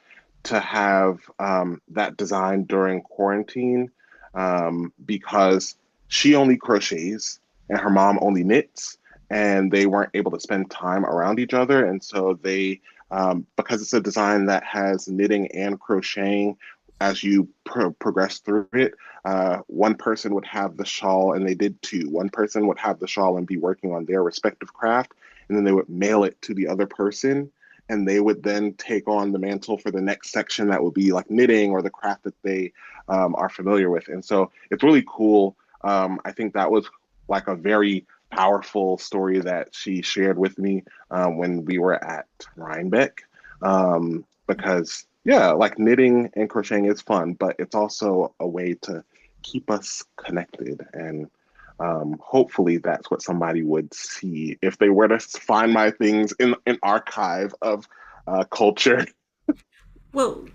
Speaker 2: to have that design during quarantine, because she only crochets and her mom only knits, and they weren't able to spend time around each other. And so they, because it's a design that has knitting and crocheting as you progress through it, one person would have the shawl, and they did two. One person would have the shawl and be working on their respective craft, and then they would mail it to the other person, and they would then take on the mantle for the next section that would be like knitting or the craft that they are familiar with. And so it's really cool. I think that was like a very powerful story that she shared with me when we were at Rhinebeck. Because, yeah, like knitting and crocheting is fun, but it's also a way to keep us connected. And hopefully that's what somebody would see if they were to find my things in an archive of culture.
Speaker 1: Well,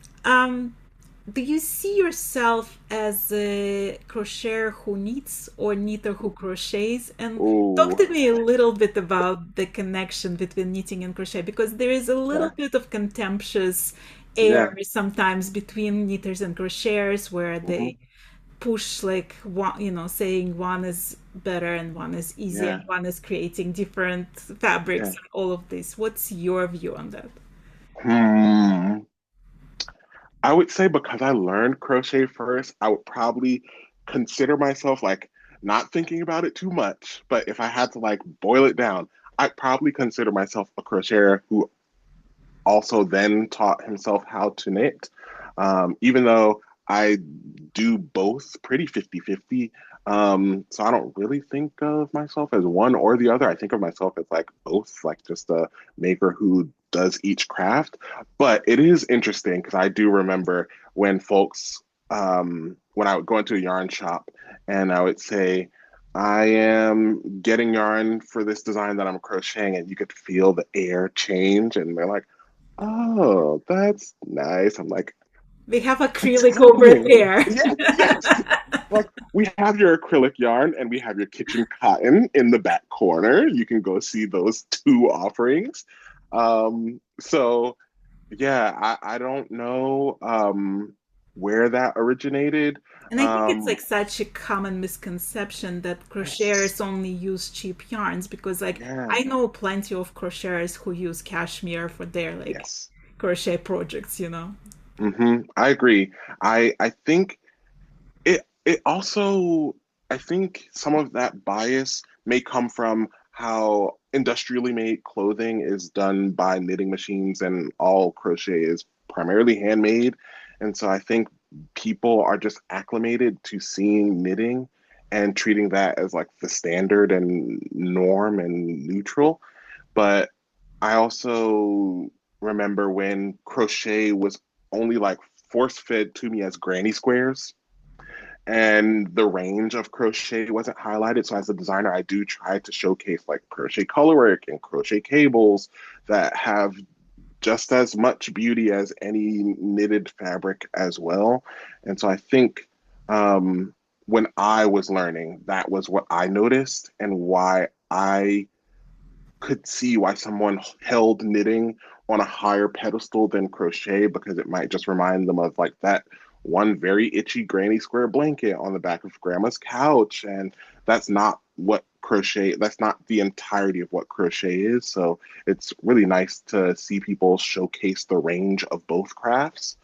Speaker 1: do you see yourself as a crocheter who knits or knitter who crochets? And talk
Speaker 2: Ooh,
Speaker 1: to me a little bit about the connection between knitting and crochet, because there is a little
Speaker 2: yeah,
Speaker 1: bit of contemptuous air
Speaker 2: yeah,
Speaker 1: sometimes between knitters and crocheters where
Speaker 2: hmm,
Speaker 1: they push like one, saying one is better and one is easier
Speaker 2: yeah,
Speaker 1: and one is creating different fabrics
Speaker 2: yeah.
Speaker 1: and all of this. What's your view on that?
Speaker 2: Hmm. I would say because I learned crochet first, I would probably consider myself like not thinking about it too much. But if I had to like boil it down, I'd probably consider myself a crocheter who also then taught himself how to knit. Even though I do both pretty 50-50, So I don't really think of myself as one or the other. I think of myself as like both, like just a maker who does each craft. But it is interesting because I do remember when folks, when I would go into a yarn shop and I would say, I am getting yarn for this design that I'm crocheting, and you could feel the air change, and they're like, "Oh, that's nice." I'm like,
Speaker 1: We have
Speaker 2: "What's
Speaker 1: acrylic over
Speaker 2: happening?"
Speaker 1: there.
Speaker 2: Yes, yes. Like we have your acrylic yarn and we have your kitchen cotton in the back corner. You can go see those two offerings. So yeah, I don't know where that originated.
Speaker 1: And I think it's
Speaker 2: Um,
Speaker 1: like such a common misconception that
Speaker 2: yes,
Speaker 1: crocheters only use cheap yarns because like
Speaker 2: yeah,
Speaker 1: I know plenty of crocheters who use cashmere for their like
Speaker 2: yes.
Speaker 1: crochet projects, you know.
Speaker 2: I agree. I think it also, I think some of that bias may come from how industrially made clothing is done by knitting machines and all crochet is primarily handmade. And so I think people are just acclimated to seeing knitting and treating that as like the standard and norm and neutral. But I also remember when crochet was only like force fed to me as granny squares and the range of crochet wasn't highlighted. So as a designer, I do try to showcase like crochet colorwork and crochet cables that have just as much beauty as any knitted fabric as well. And so I think when I was learning, that was what I noticed and why I could see why someone held knitting on a higher pedestal than crochet because it might just remind them of like that one very itchy granny square blanket on the back of grandma's couch. And that's not what crochet, that's not the entirety of what crochet is. So it's really nice to see people showcase the range of both crafts.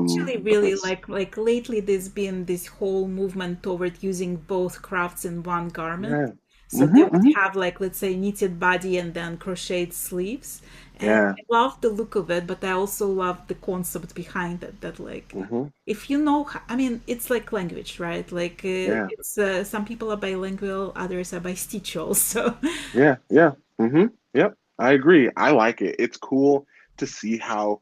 Speaker 1: Actually, really
Speaker 2: Because,
Speaker 1: like lately there's been this whole movement toward using both crafts in one garment.
Speaker 2: yeah.
Speaker 1: So they would
Speaker 2: Hmm.
Speaker 1: have like let's say knitted body and then crocheted sleeves. And
Speaker 2: Yeah.
Speaker 1: I love the look of it, but I also love the concept behind it that like
Speaker 2: Hmm.
Speaker 1: if you know I mean it's like language, right? Like
Speaker 2: Yeah.
Speaker 1: it's some people are bilingual, others are bistichual. So
Speaker 2: Yeah, yeah. Yep. I agree. I like it. It's cool to see how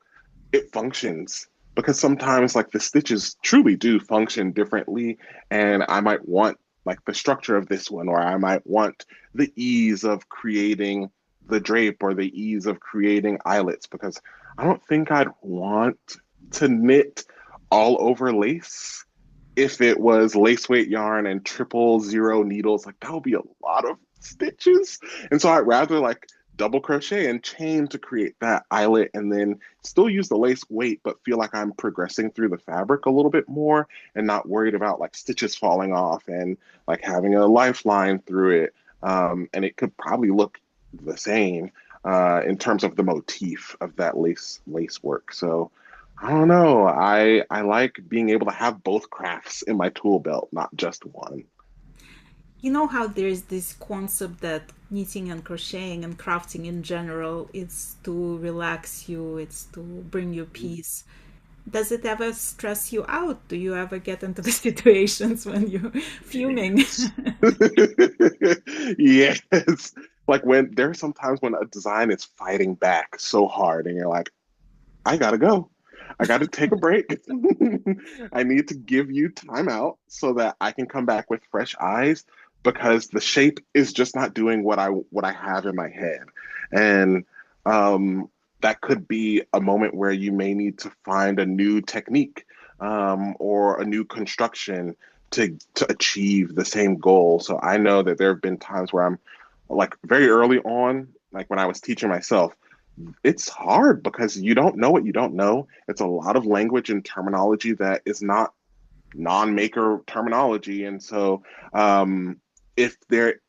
Speaker 2: it functions because sometimes like the stitches truly do function differently and I might want like the structure of this one or I might want the ease of creating the drape or the ease of creating eyelets because I don't think I'd want to knit all over lace if it was lace weight yarn and 000 needles, like that would be a lot of stitches. And so I'd rather like double crochet and chain to create that eyelet and then still use the lace weight, but feel like I'm progressing through the fabric a little bit more and not worried about like stitches falling off and like having a lifeline through it. And it could probably look the same in terms of the motif of that lace work. So I don't know. I like being able to have both crafts in my tool belt, not just one.
Speaker 1: you know how there's this concept that knitting and crocheting and crafting in general it's to relax you, it's to bring you peace. Does it ever stress you out? Do you ever get into the situations when you're fuming?
Speaker 2: Yes. Yes. Like when there are some times when a design is fighting back so hard and you're like, I gotta go. I gotta take a break. I need to give you time out so that I can come back with fresh eyes because the shape is just not doing what I have in my head. And um that could be a moment where you may need to find a new technique or a new construction to achieve the same goal. So I know that there have been times where I'm like very early on, like when I was teaching myself, it's hard because you don't know what you don't know. It's a lot of language and terminology that is not non-maker terminology. And so if there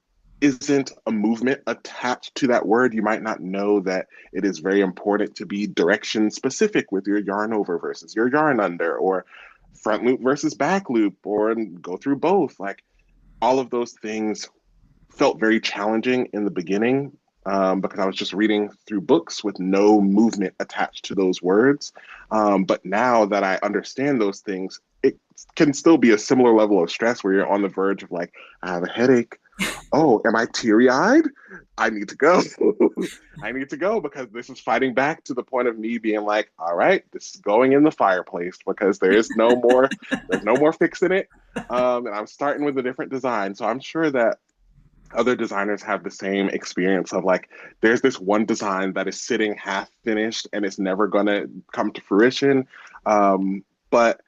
Speaker 2: isn't a movement attached to that word, you might not know that it is very important to be direction specific with your yarn over versus your yarn under, or front loop versus back loop, or go through both. Like all of those things felt very challenging in the beginning because I was just reading through books with no movement attached to those words. But now that I understand those things, it can still be a similar level of stress where you're on the verge of like, I have a headache. Oh, am I teary-eyed? I need to go. I need to go because this is fighting back to the point of me being like, all right, this is going in the fireplace because there's no more fixing it. And I'm starting with a different design. So I'm sure that other designers have the same experience of like, there's this one design that is sitting half finished and it's never gonna come to fruition. But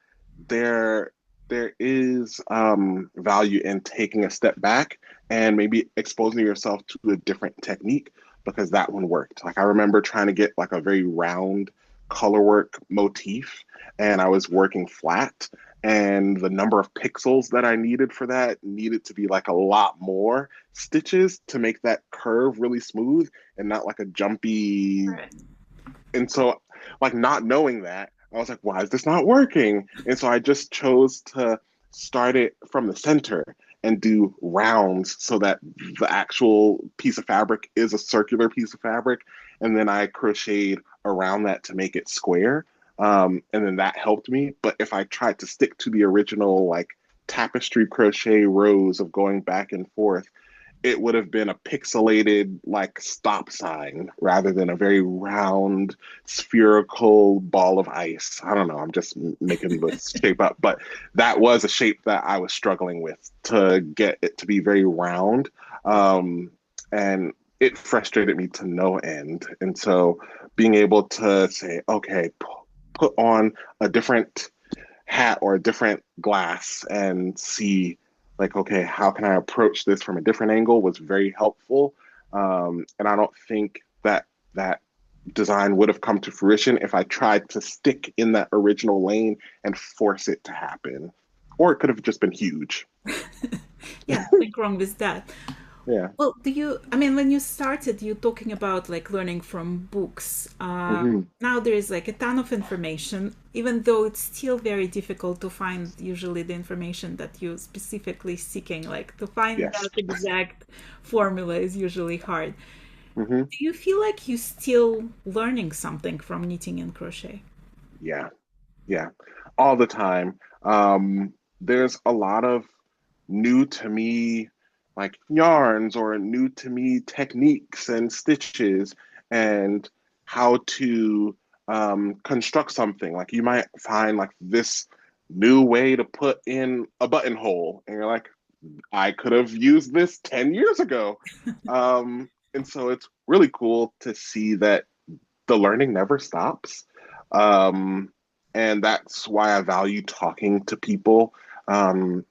Speaker 2: there there is value in taking a step back and maybe exposing yourself to a different technique because that one worked. Like I remember trying to get like a very round colorwork motif and I was working flat and the number of pixels that I needed for that needed to be like a lot more stitches to make that curve really smooth and not like a jumpy.
Speaker 1: Right.
Speaker 2: And so, like, not knowing that, I was like, why is this not working? And so I just chose to start it from the center and do rounds so that the actual piece of fabric is a circular piece of fabric. And then I crocheted around that to make it square. And then that helped me. But if I tried to stick to the original, like, tapestry crochet rows of going back and forth, it would have been a pixelated like stop sign rather than a very round spherical ball of ice. I don't know. I'm just making this shape up, but that was a shape that I was struggling with to get it to be very round. And it frustrated me to no end. And so being able to say, okay, put on a different hat or a different glass and see like, okay, how can I approach this from a different angle was very helpful. And I don't think that that design would have come to fruition if I tried to stick in that original lane and force it to happen. Or it could have just been huge.
Speaker 1: Yeah, nothing wrong with that.
Speaker 2: Yeah.
Speaker 1: Well, I mean, when you started, you talking about like learning from books.
Speaker 2: Hmm.
Speaker 1: Now there is like a ton of information, even though it's still very difficult to find usually the information that you're specifically seeking. Like to find
Speaker 2: Yes.
Speaker 1: that exact formula is usually hard.
Speaker 2: Hmm.
Speaker 1: Do you feel like you're still learning something from knitting and crochet?
Speaker 2: Yeah. Yeah. All the time. There's a lot of new to me like yarns or new to me techniques and stitches and how to construct something. Like you might find like this new way to put in a buttonhole, and you're like, I could have used this 10 years ago. And so it's really cool to see that the learning never stops. Um, and that's why I value talking to people.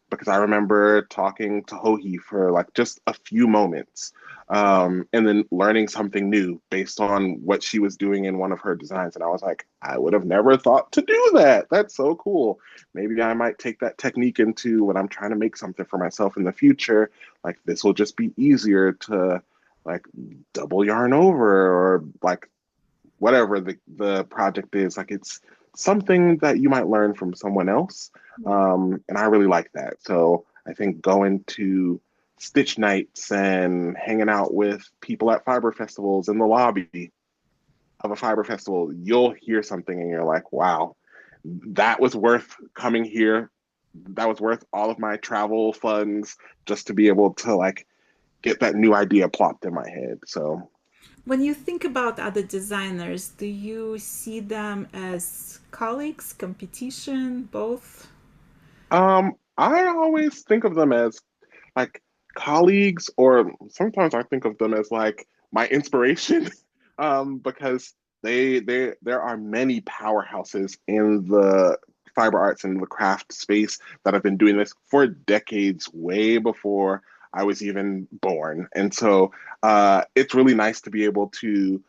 Speaker 2: Because I remember talking to Hohi for like just a few moments, and then learning something new based on what she was doing in one of her designs. And I was like, I would have never thought to do that. That's so cool. Maybe I might take that technique into when I'm trying to make something for myself in the future. Like this will just be easier to like double yarn over or like whatever the project is. Like it's something that you might learn from someone else. And I really like that. So I think going to stitch nights and hanging out with people at fiber festivals in the lobby of a fiber festival, you'll hear something and you're like, wow, that was worth coming here. That was worth all of my travel funds just to be able to like get that new idea plopped in my head. So
Speaker 1: When you think about other designers, do you see them as colleagues, competition, both?
Speaker 2: I always think of them as like colleagues, or sometimes I think of them as like my inspiration, because there are many powerhouses in the fiber arts and the craft space that have been doing this for decades, way before I was even born. And so it's really nice to be able to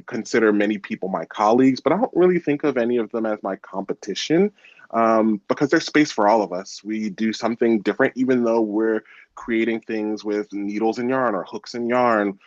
Speaker 2: consider many people my colleagues, but I don't really think of any of them as my competition because there's space for all of us. We do something different, even though we're creating things with needles and yarn or hooks and yarn.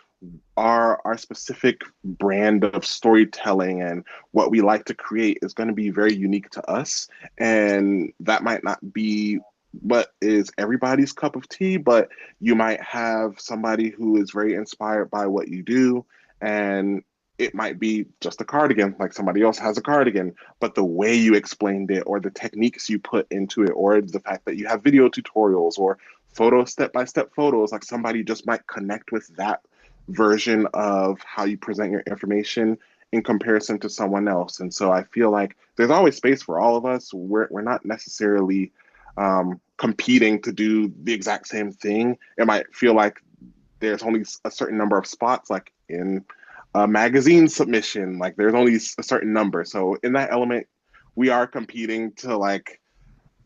Speaker 2: Our specific brand of storytelling and what we like to create is going to be very unique to us, and that might not be what is everybody's cup of tea, but you might have somebody who is very inspired by what you do, and it might be just a cardigan, like somebody else has a cardigan, but the way you explained it, or the techniques you put into it, or the fact that you have video tutorials or photo step-by-step photos, like somebody just might connect with that version of how you present your information in comparison to someone else. And so I feel like there's always space for all of us. We're not necessarily competing to do the exact same thing. It might feel like there's only a certain number of spots, like in a magazine submission, like there's only a certain number. So in that element, we are competing to like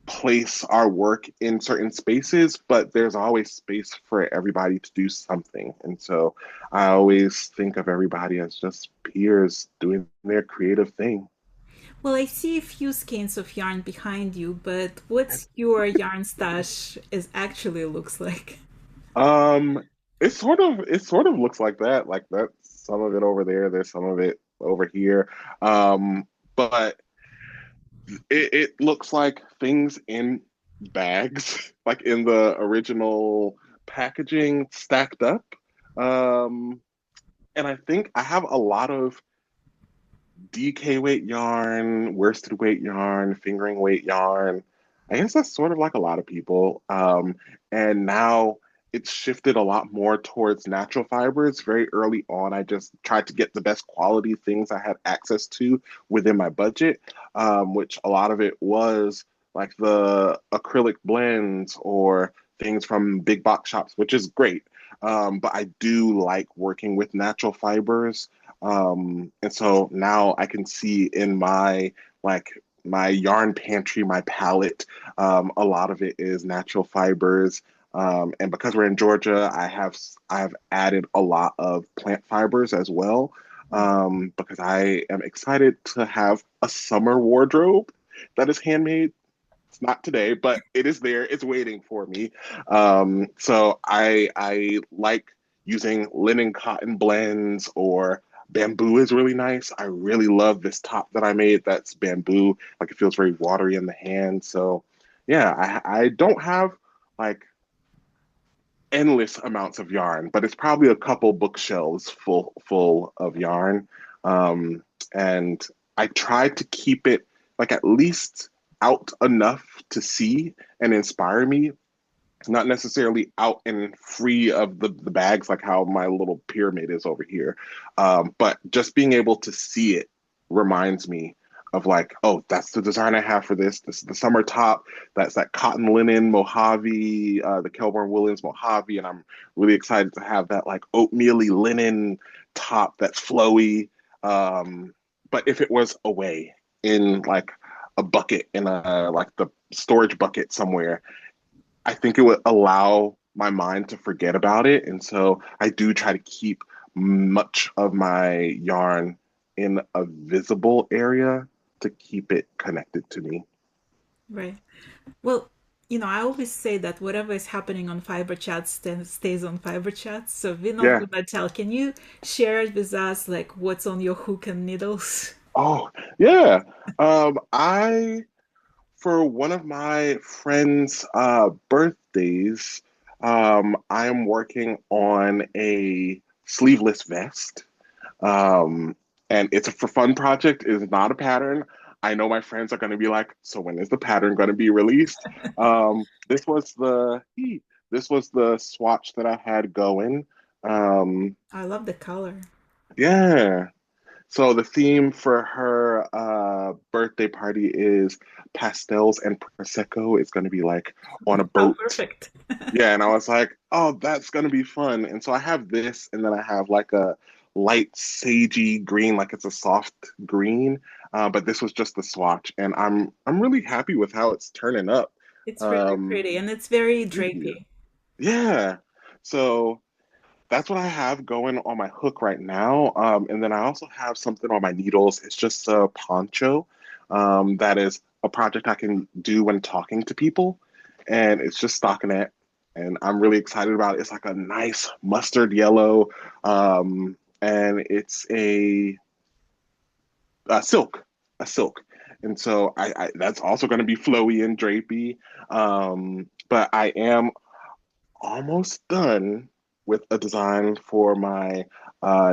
Speaker 2: place our work in certain spaces, but there's always space for everybody to do something. And so I always think of everybody as just peers doing their creative thing.
Speaker 1: Well, I see a few skeins of yarn behind you, but what's your yarn stash is actually looks like?
Speaker 2: Um, it sort of looks like that. Like that's some of it over there. There's some of it over here. But it looks like things in bags, like in the original packaging, stacked up. Um, and I think I have a lot of DK weight yarn, worsted weight yarn, fingering weight yarn. I guess that's sort of like a lot of people. And now it's shifted a lot more towards natural fibers. Very early on, I just tried to get the best quality things I had access to within my budget, which a lot of it was like the acrylic blends or things from big box shops, which is great. But I do like working with natural fibers. And so now I can see in my like my yarn pantry, my palette, a lot of it is natural fibers. And because we're in Georgia, I have added a lot of plant fibers as well. Because I am excited to have a summer wardrobe that is handmade. It's not today, but it is there. It's waiting for me. So I like using linen cotton blends, or bamboo is really nice. I really love this top that I made that's bamboo. Like it feels very watery in the hand. So yeah, I don't have like endless amounts of yarn, but it's probably a couple bookshelves full of yarn. And I try to keep it like at least out enough to see and inspire me, not necessarily out and free of the bags like how my little pyramid is over here. But just being able to see it reminds me of like, oh, that's the design I have for this. This is the summer top. That's that cotton linen Mojave, the Kelborn Woolens Mojave, and I'm really excited to have that like oatmeal-y linen top that's flowy. Um, but if it was away in like a bucket in a like the storage bucket somewhere, I think it would allow my mind to forget about it. And so I do try to keep much of my yarn in a visible area to keep it connected to me.
Speaker 1: Right. Well, I always say that whatever is happening on Fiberchats stays on Fiberchats. So Vinod
Speaker 2: Yeah.
Speaker 1: Gumatel, can you share with us like what's on your hook and needles?
Speaker 2: Oh, yeah. I for one of my friends' birthdays, I am working on a sleeveless vest. Um, and it's a for fun project. It's not a pattern. I know my friends are going to be like, so when is the pattern going to be released? This was the swatch that I had going. Um,
Speaker 1: I love the color.
Speaker 2: yeah. So the theme for her birthday party is pastels and prosecco. It's going to be like on a
Speaker 1: How
Speaker 2: boat.
Speaker 1: perfect.
Speaker 2: Yeah, and I was like, oh, that's gonna be fun. And so I have this, and then I have like a light sagey green, like it's a soft green. But this was just the swatch, and I'm really happy with how it's turning up.
Speaker 1: It's really
Speaker 2: Um,
Speaker 1: pretty and it's very
Speaker 2: Thank you.
Speaker 1: drapey.
Speaker 2: Yeah. So that's what I have going on my hook right now. And then I also have something on my needles. It's just a poncho. That is a project I can do when talking to people. And it's just stockinette. And I'm really excited about it. It's like a nice mustard yellow. And it's a silk, a silk. And so I that's also going to be flowy and drapey. But I am almost done with a design for my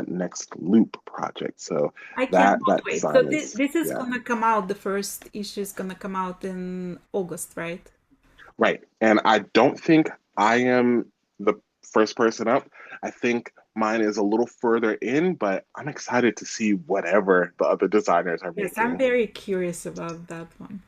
Speaker 2: next loop project. So
Speaker 1: I cannot
Speaker 2: that
Speaker 1: wait. So
Speaker 2: design is,
Speaker 1: this is
Speaker 2: yeah.
Speaker 1: gonna come out, the first issue is gonna come out in August, right?
Speaker 2: Right. And I don't think I am the first person up. I think mine is a little further in, but I'm excited to see whatever the other designers are
Speaker 1: Yes, I'm
Speaker 2: making.
Speaker 1: very curious about that one.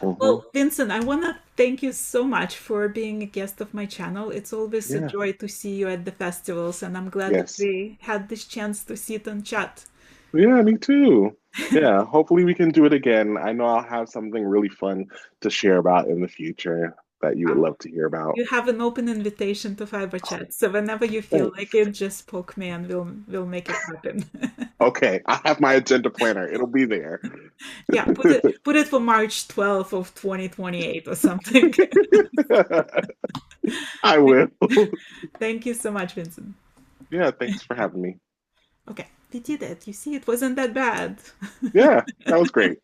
Speaker 2: Hmm.
Speaker 1: Well, Vincent, I want to thank you so much for being a guest of my channel. It's always a
Speaker 2: Yeah.
Speaker 1: joy to see you at the festivals, and I'm glad that
Speaker 2: Yes.
Speaker 1: we had this chance to sit and chat.
Speaker 2: Yeah, me too. Yeah. Hopefully we can do it again. I know I'll have something really fun to share about in the future that you would
Speaker 1: Um,
Speaker 2: love to hear about.
Speaker 1: you have an open invitation to Fiberchat, so whenever you feel like
Speaker 2: Thanks.
Speaker 1: it, just poke me and we'll make it happen.
Speaker 2: Okay. I have my agenda planner. It'll be there.
Speaker 1: Yeah, put it for March 12th of 2028 or something.
Speaker 2: I will.
Speaker 1: Thank you so much, Vincent.
Speaker 2: Yeah, thanks for having me.
Speaker 1: Okay, we did it. You see, it wasn't that bad.
Speaker 2: Yeah, that was great.